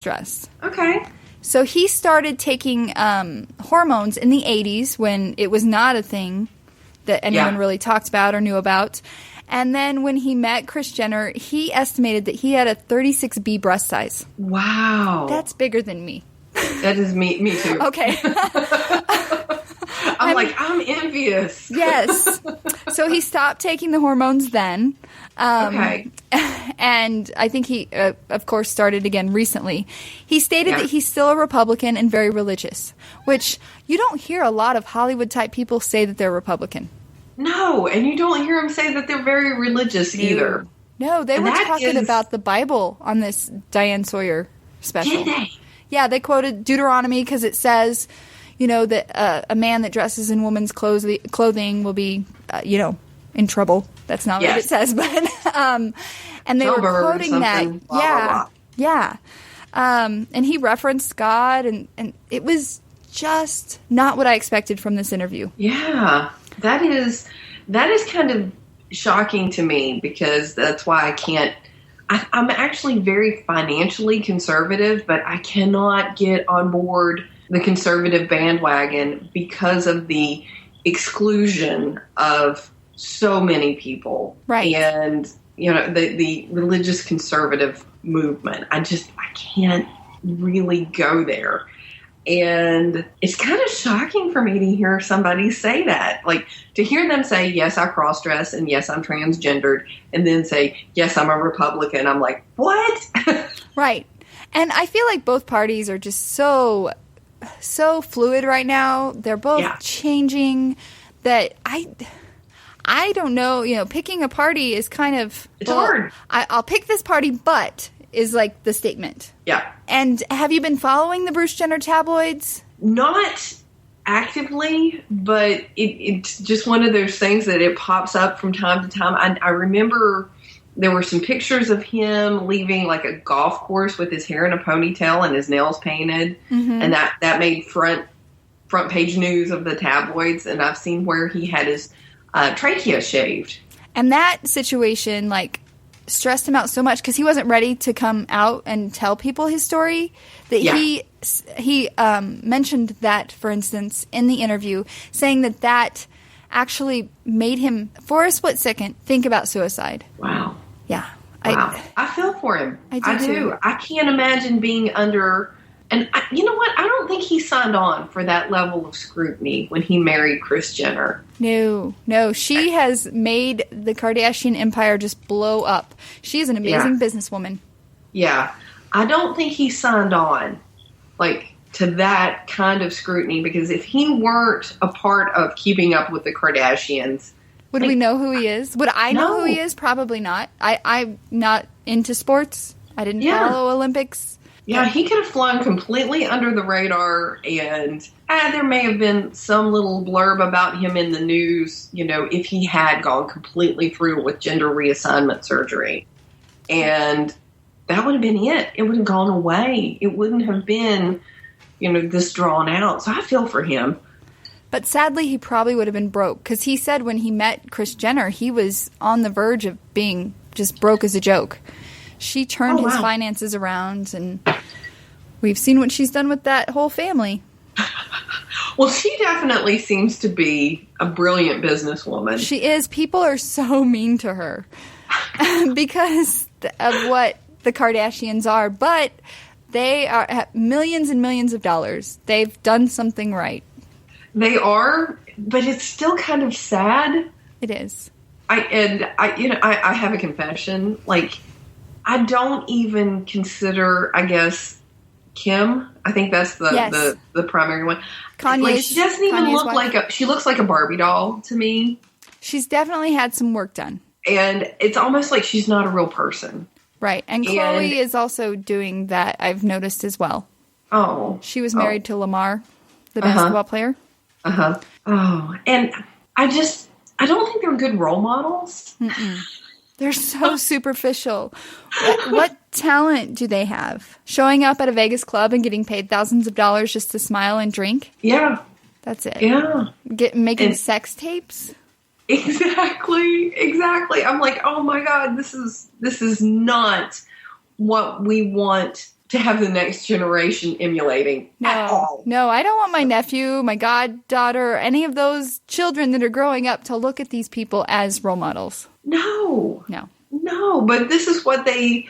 dress. Okay. So he started taking hormones in the 80s when it was not a thing that anyone really talked about or knew about. And then when he met Kris Jenner, he estimated that he had a 36B breast size. Wow. That's bigger than me. That is me too. Okay. I'm envious. Yes. So he stopped taking the hormones then. Okay. And I think he, of course, started again recently. He stated that he's still a Republican and very religious, which you don't hear a lot of Hollywood-type people say that they're Republican. No, and you don't hear them say that they're very religious either. No, they were talking about the Bible on this Diane Sawyer special. Did they? Yeah, they quoted Deuteronomy because it says, that a man that dresses in woman's clothing will be, in trouble. That's not what it says, but and they were quoting that. Blah, blah, blah. Yeah. And he referenced God, and it was just not what I expected from this interview. Yeah, that is kind of shocking to me because that's why I'm actually very financially conservative, but I cannot get on board the conservative bandwagon because of the exclusion of so many people. Right. And, the religious conservative movement. I can't really go there. And it's kind of shocking for me to hear somebody say that. Like, to hear them say, yes, I cross-dress, and yes, I'm transgendered, and then say, yes, I'm a Republican. I'm like, what? Right. And I feel like both parties are just so fluid right now. They're both changing that I don't know. Picking a party is kind of... It's hard. I'll pick this party, but... is like the statement. Yeah. And have you been following the Bruce Jenner tabloids? Not actively, but it's just one of those things that it pops up from time to time. I remember there were some pictures of him leaving like a golf course with his hair in a ponytail and his nails painted. Mm-hmm. And that made front page news of the tabloids. And I've seen where he had his trachea shaved. And that situation, stressed him out so much because he wasn't ready to come out and tell people his story that he mentioned that, for instance, in the interview, saying that actually made him, for a split second, think about suicide. Wow. Yeah. Wow. I feel for him. I do. Too. I can't imagine being under... And you know what? I don't think he signed on for that level of scrutiny when he married Kris Jenner. No. She has made the Kardashian empire just blow up. She is an amazing businesswoman. Yeah. I don't think he signed on, to that kind of scrutiny, because if he weren't a part of keeping up with the Kardashians... Would we know who he is? Would I know who he is? Probably not. I'm not into sports. I didn't follow Olympics. Yeah, he could have flown completely under the radar, and there may have been some little blurb about him in the news, if he had gone completely through with gender reassignment surgery. And that would have been it. It would have gone away. It wouldn't have been, this drawn out. So I feel for him. But sadly, he probably would have been broke, because he said when he met Kris Jenner, he was on the verge of being just broke as a joke. She turned his finances around, and we've seen what she's done with that whole family. Well, she definitely seems to be a brilliant businesswoman. She is. People are so mean to her because of what the Kardashians are, but they have millions and millions of dollars. They've done something right. They are, but it's still kind of sad. It is. I have a confession. I don't even consider, I guess, Kim. I think that's the primary one. Kanye. She doesn't even look she looks like a Barbie doll to me. She's definitely had some work done. And it's almost like she's not a real person. Right. And Khloe is also doing that, I've noticed as well. Oh. She was married to Lamar, the basketball player. Uh-huh. Oh. And I don't think they're good role models. Mm-mm. They're so superficial. What talent do they have? Showing up at a Vegas club and getting paid thousands of dollars just to smile and drink? Yeah. That's it. Yeah. Making sex tapes? Exactly. I'm like, oh my God, this is not what we want to have the next generation emulating at all. No, I don't want my nephew, my goddaughter, any of those children that are growing up to look at these people as role models. No, but this is what they...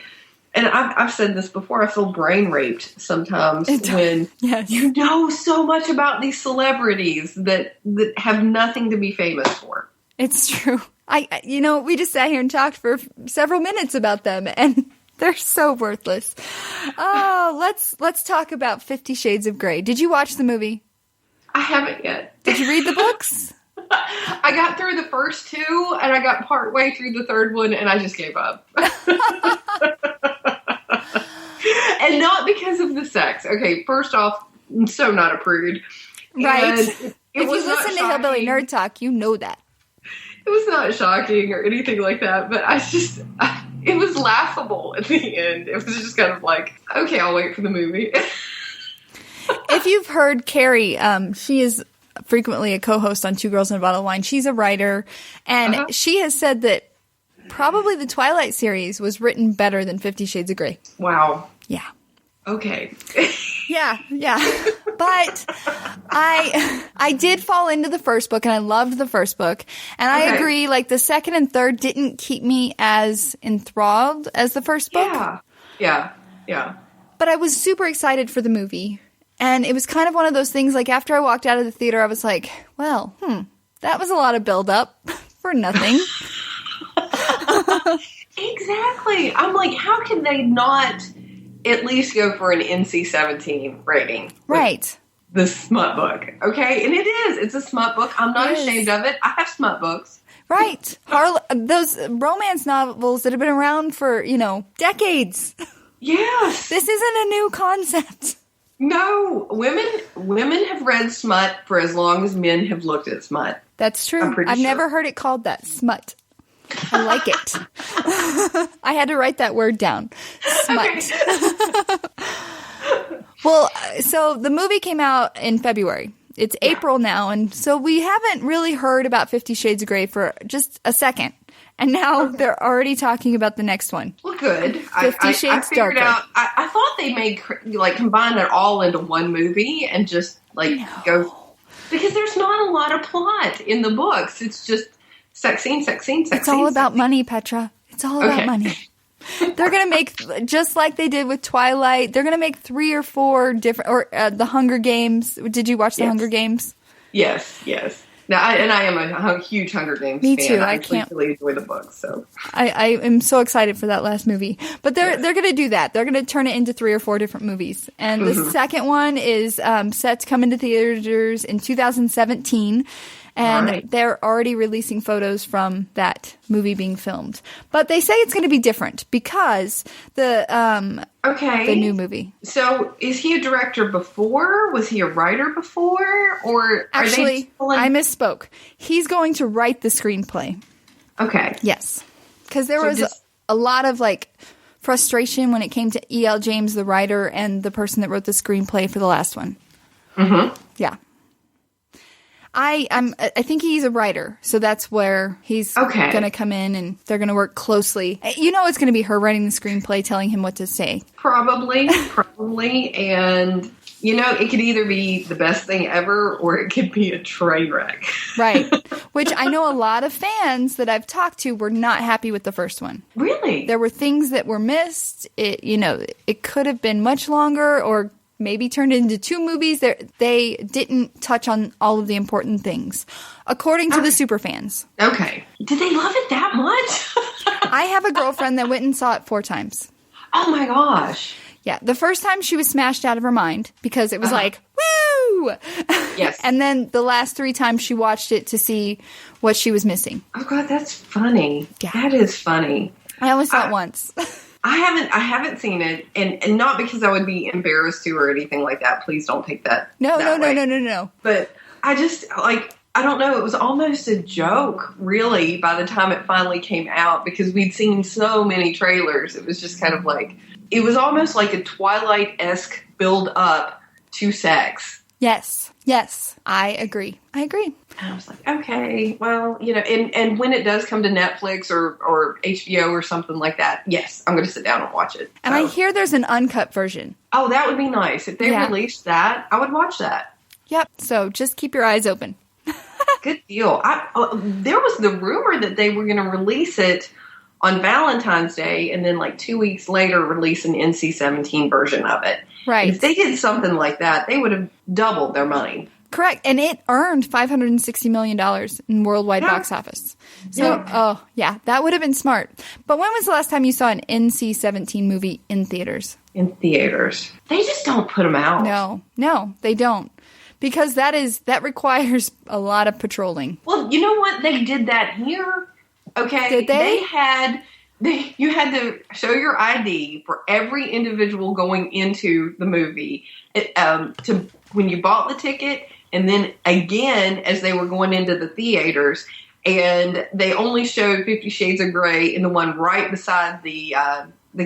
And I've said this before, I feel brain raped sometimes when you know so much about these celebrities that have nothing to be famous for. It's true. We just sat here and talked for several minutes about them, and they're so worthless. Oh, let's talk about 50 Shades of Grey. Did you watch the movie? I haven't yet. Did you read the books? I got through the first two, and I got partway through the third one, and I just gave up. And not because of the sex. Okay, first off, I'm so not a prude. Right. If you listen to Hillbilly Nerd Talk, you know that. It was not shocking or anything like that, but it was laughable at the end. It was just kind of like, okay, I'll wait for the movie. If you've heard Carrie, she is frequently a co-host on Two Girls and a Bottle of Wine. She's a writer, and she has said that probably the Twilight series was written better than 50 Shades of Grey. Wow. Yeah. Okay. Yeah. But I did fall into the first book, and I loved the first book. And I agree, like, the second and third didn't keep me as enthralled as the first book. Yeah. But I was super excited for the movie. And it was kind of one of those things, like, after I walked out of the theater, I was like, well, that was a lot of build-up for nothing. Exactly. I'm like, how can they not at least go for an NC-17 rating? Right. The smut book. Okay? And it is. It's a smut book. I'm not ashamed of it. I have smut books. Right. Those romance novels that have been around for, decades. Yes. This isn't a new concept. No. Women have read smut for as long as men have looked at smut. That's true. I've never heard it called that. Smut. I like it. I had to write that word down. Smut. Okay. Well, so the movie came out in February. It's April now, and so we haven't really heard about 50 Shades of Grey for just a second. And now they're already talking about the next one. Well, good. 50 Shades Darker. I thought they made, combine it all into one movie and just, go... Because there's not a lot of plot in the books. It's just... Sex scene. It's all about money, Petra. It's all about money. They're going to make, just like they did with Twilight, they're going to make 3 or 4 different, or The Hunger Games. Did you watch The Hunger Games? Yes. Now, I am a huge Hunger Games fan. Me too. I can't really enjoy the books. So I am so excited for that last movie. But they're going to do that. They're going to turn it into 3 or 4 different movies. And the second one is set to come into theaters in 2017. And they're already releasing photos from that movie being filmed. But they say it's going to be different because the new movie. So is he a director before? Was he a writer before? Or actually, I misspoke. He's going to write the screenplay. Okay. Yes. Because there was a lot of frustration when it came to E.L. James, the writer, and the person that wrote the screenplay for the last one. Mm-hmm. Yeah. I think he's a writer, so that's where he's going to come in, and they're going to work closely. It's going to be her writing the screenplay, telling him what to say. Probably, and it could either be the best thing ever, or it could be a train wreck. Right, which I know a lot of fans that I've talked to were not happy with the first one. Really? There were things that were missed. It could have been much longer, or maybe turned into 2 movies. They didn't touch on all of the important things, according to the superfans. Okay. Did they love it that much? I have a girlfriend that went and saw it 4 times. Oh my gosh. Yeah. The first time she was smashed out of her mind because it was like, woo! Yes. And then the last 3 times she watched it to see what she was missing. Oh God, that's funny. Yeah. That is funny. I only saw it once. I haven't seen it, and not because I would be embarrassed to or anything like that. Please don't take that. No. But I just, I don't know, it was almost a joke, really, by the time it finally came out, because we'd seen so many trailers. It was just kind of it was almost like a Twilight-esque build up to sex. Yes. Yes. I agree. And I was like, okay, well, and when it does come to Netflix or HBO or something like that, yes, I'm going to sit down and watch it. And I hear there's an uncut version. Oh, that would be nice. If they released that, I would watch that. Yep. So just keep your eyes open. Good deal. There was the rumor that they were going to release it on Valentine's Day and then like 2 weeks later release an NC-17 version of it. Right. If they did something like that, they would have doubled their money. Correct. And it earned $560 million in worldwide box office. So, that would have been smart. But when was the last time you saw an NC-17 movie in theaters? In theaters. They just don't put them out. No, they don't. Because that requires a lot of patrolling. Well, you know what? They did that here. Okay. Did they? You had to show your ID for every individual going into the movie to when you bought the ticket, and then again as they were going into the theaters. And they only showed 50 Shades of Grey in the one right beside the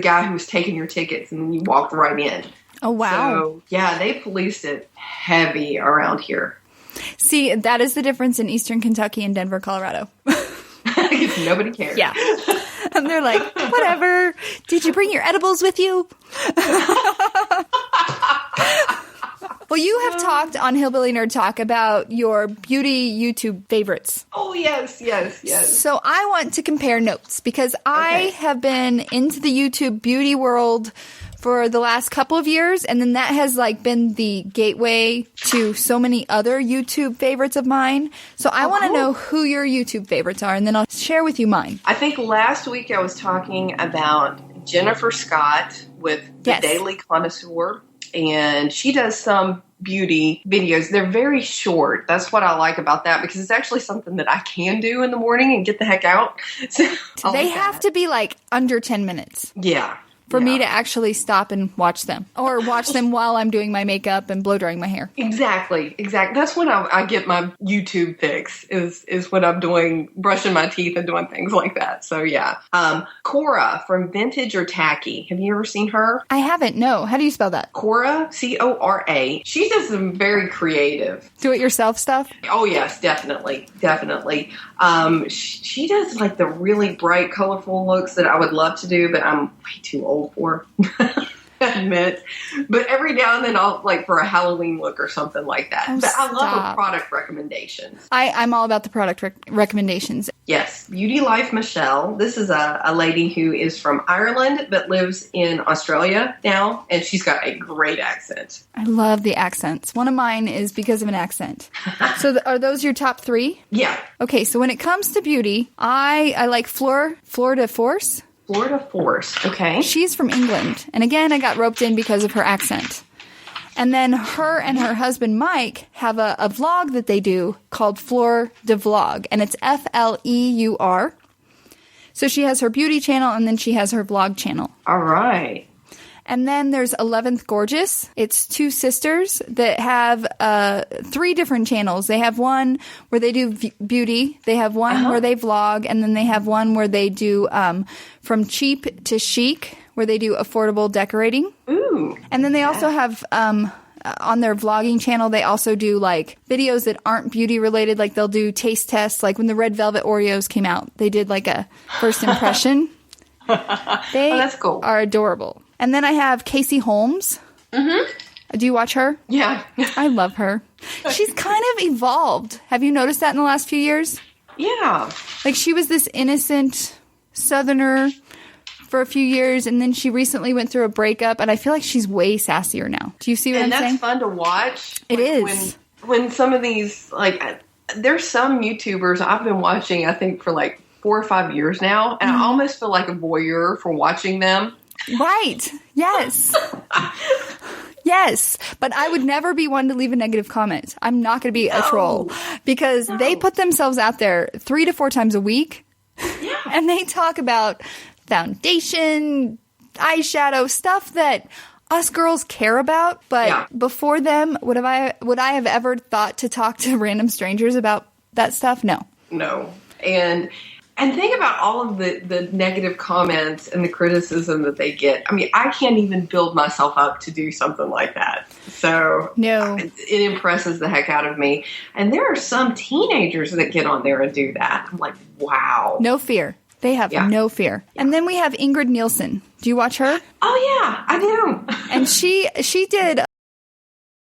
guy who was taking your tickets, and then you walked right in. Oh, wow. So, yeah, they policed it heavy around here. See, that is the difference in Eastern Kentucky and Denver, Colorado. Nobody cares. Yeah. And they're like, whatever. Did you bring your edibles with you? Well, you have talked on Hillbilly Nerd Talk about your beauty YouTube favorites. Oh, yes. So I want to compare notes because I have been into the YouTube beauty world for the last couple of years, and then that has been the gateway to so many other YouTube favorites of mine. So I want to know who your YouTube favorites are, and then I'll share with you mine. I think last week I was talking about Jennifer Scott with The Daily Connoisseur, and she does some beauty videos. They're very short. That's what I like about that, because it's actually something that I can do in the morning and get the heck out. So they have to be under 10 minutes. Yeah. For me to actually stop and watch them. Or watch them while I'm doing my makeup and blow drying my hair. Exactly. That's when I get my YouTube fix, is when I'm doing, brushing my teeth and doing things like that. So, yeah. Cora from Vintage or Tacky. Have you ever seen her? I haven't, no. How do you spell that? Cora, Cora. She does some very creative do-it-yourself stuff? Oh, yes, definitely. She does the really bright, colorful looks that I would love to do, but I'm way too old for. I admit. But every now and then I'll for a Halloween look or something like that. Oh, but I love her product recommendations. I'm all about the product recommendations. Yes. Beauty Life Michelle. This is a lady who is from Ireland but lives in Australia now, and she's got a great accent. I love the accents. One of mine is because of an accent. So are those your top three? Yeah. Okay, so when it comes to beauty, I like Florida Force. Florida Force, okay. She's from England. And again, I got roped in because of her accent. And then her and her husband, Mike, have a vlog that they do called Fleur de Vlog. And it's Fleur. So she has her beauty channel, and then she has her vlog channel. All right. And then there's 11th Gorgeous. It's two sisters that have 3 different channels. They have one where they do beauty. They have one where they vlog. And then they have one where they do from cheap to chic, where they do affordable decorating. Ooh. And then they also have on their vlogging channel, they also do videos that aren't beauty related. They'll do taste tests. When the Red Velvet Oreos came out, they did a first impression. That's cool. Are adorable. And then I have Casey Holmes. Mm-hmm. Do you watch her? Yeah. I love her. She's kind of evolved. Have you noticed that in the last few years? Yeah. She was this innocent Southerner for a few years, and then she recently went through a breakup, and I feel like she's way sassier now. Do you see what I'm saying? And that's fun to watch. It is. When some of these, there's some YouTubers I've been watching, I think, for 4 or 5 years now, and I almost feel like a voyeur for watching them. Right. Yes. Yes. But I would never be one to leave a negative comment. I'm not going to be a troll because they put themselves out there 3 to 4 times a week. Yeah. And they talk about foundation, eyeshadow, stuff that us girls care about. But before them, would I have ever thought to talk to random strangers about that stuff? No. No. And And think about all of the negative comments and the criticism that they get. I mean, I can't even build myself up to do something like that. So no, it impresses the heck out of me. And there are some teenagers that get on there and do that. I'm like, wow. No fear. They have no fear. Yeah. And then we have Ingrid Nielsen. Do you watch her? Oh, yeah, I do. And she did